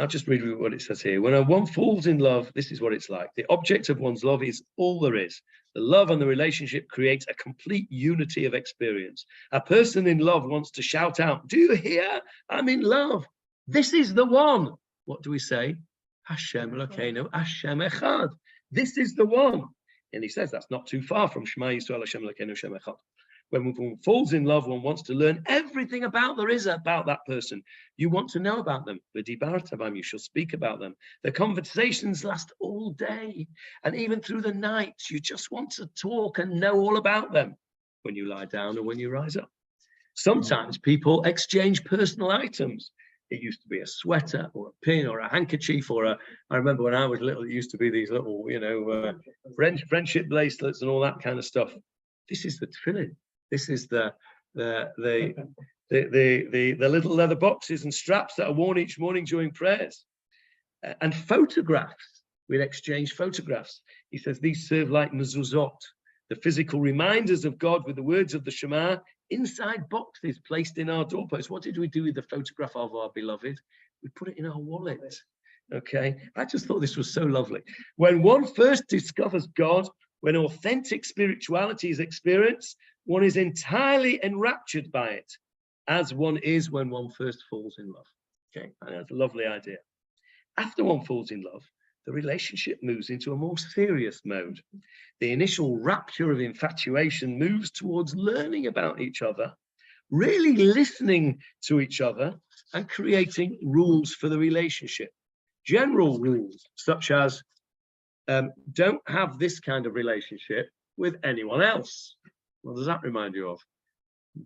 I'll just read what it says here. When one falls in love, this is what it's like. The object of one's love is all there is. The love and the relationship creates a complete unity of experience. A person in love wants to shout out, do you hear? I'm in love. This is the one. What do we say? Hashem Elokeinu, Hashem Echad. This is the one. And he says that's not too far from Shema Yisrael Hashem Elokeinu Hashem Echad. When one falls in love, one wants to learn everything there is about that person. You want to know about them. You shall speak about them. The conversations last all day, and even through the night. You just want to talk and know all about them when you lie down or when you rise up. Sometimes people exchange personal items. It used to be a sweater or a pin or a handkerchief I remember when I was little, it used to be these little, friendship bracelets and all that kind of stuff. This is the Tefilah. This is the little leather boxes and straps that are worn each morning during prayers. And photographs. We'd exchange photographs. He says these serve like mezuzot, the physical reminders of God with the words of the Shema inside boxes placed in our doorposts. What did we do with the photograph of our beloved? We put it in our wallet. Okay, I just thought this was so lovely. When one first discovers God, when authentic spirituality is experienced, one is entirely enraptured by it, as one is when one first falls in love. Okay, and that's a lovely idea. After one falls in love, the relationship moves into a more serious mode. The initial rapture of infatuation moves towards learning about each other, really listening to each other, and creating rules for the relationship. General rules, such as don't have this kind of relationship with anyone else. What does that remind you of?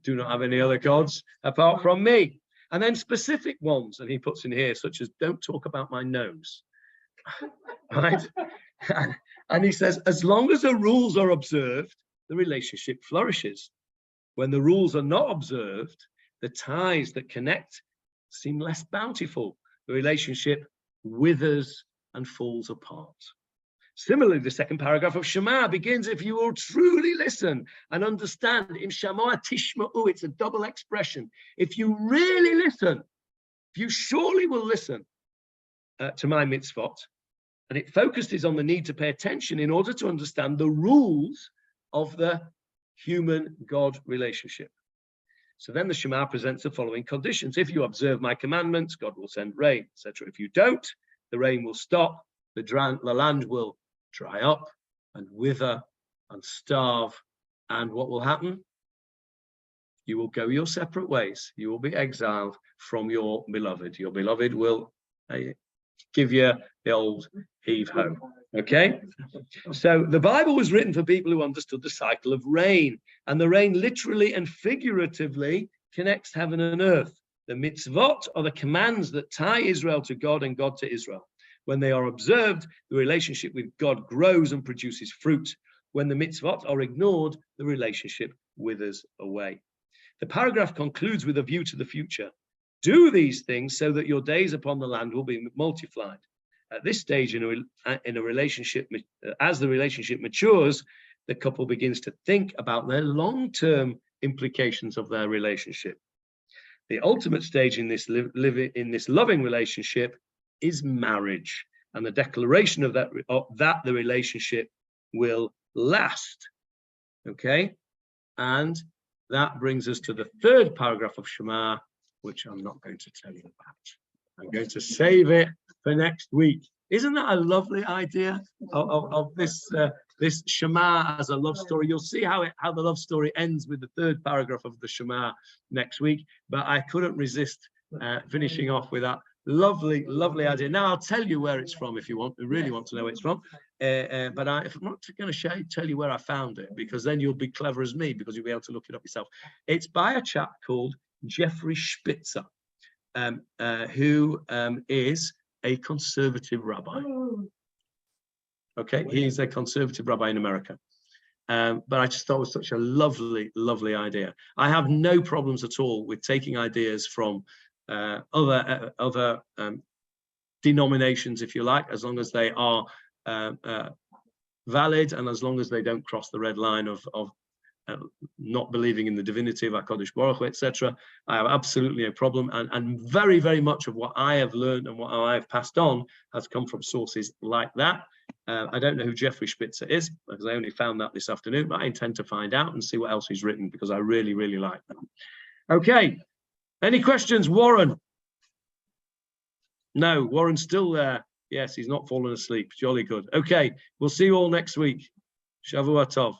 Do not have any other gods apart from me. And then specific ones, and he puts in here, such as don't talk about my nose. Right? And he says, as long as the rules are observed, the relationship flourishes. When the rules are not observed, the ties that connect seem less bountiful. The relationship withers and falls apart. Similarly, the second paragraph of Shema begins, if you will truly listen and understand, im Shema tishma'u, it's a double expression. If you really listen, if you surely will listen to my mitzvot, and it focuses on the need to pay attention in order to understand the rules of the human-God relationship. So then the Shema presents the following conditions. If you observe my commandments, God will send rain, etc. If you don't, the rain will stop, the land will dry up and wither and starve. And what will happen? You will go your separate ways. You will be exiled from your beloved. Your beloved will give you the old heave-ho. Okay? So the Bible was written for people who understood the cycle of rain. And the rain literally and figuratively connects heaven and earth. The mitzvot are the commands that tie Israel to God and God to Israel. When they are observed, the relationship with God grows and produces fruit. When the mitzvot are ignored, the relationship withers away. The paragraph concludes with a view to the future. Do these things so that your days upon the land will be multiplied. At this stage in a relationship, as the relationship matures, the couple begins to think about their long-term implications of their relationship. The ultimate stage in this loving relationship is marriage, and the declaration of that the relationship will last. Okay, and that brings us to the third paragraph of Shema, which I'm not going to tell you about. I'm going to save it for next week. Isn't that a lovely idea of this this Shema as a love story? You'll see how the love story ends with the third paragraph of the Shema next week. But I couldn't resist finishing off with that lovely idea. Now I'll tell you where it's from if you really want to know where it's from. But if I'm not going to tell you where I found it, because then you'll be clever as me, because you'll be able to look it up yourself. It's by a chap called Jeffrey Spitzer, who is a conservative rabbi. Okay, he's a conservative rabbi in America. But I just thought it was such a lovely idea. I have no problems at all with taking ideas from other denominations, if you like, as long as they are valid and as long as they don't cross the red line of not believing in the divinity of HaKadosh Baruch Hu, etc. I have absolutely no problem, and very much of what I have learned and what I have passed on has come from sources like that. I don't know who Jeffrey Spitzer is, because I only found that this afternoon, but I intend to find out and see what else he's written, because I really like that. Okay, any questions, Warren? No, Warren's still there. Yes, he's not fallen asleep. Jolly good. Okay, we'll see you all next week. Shavua Tov.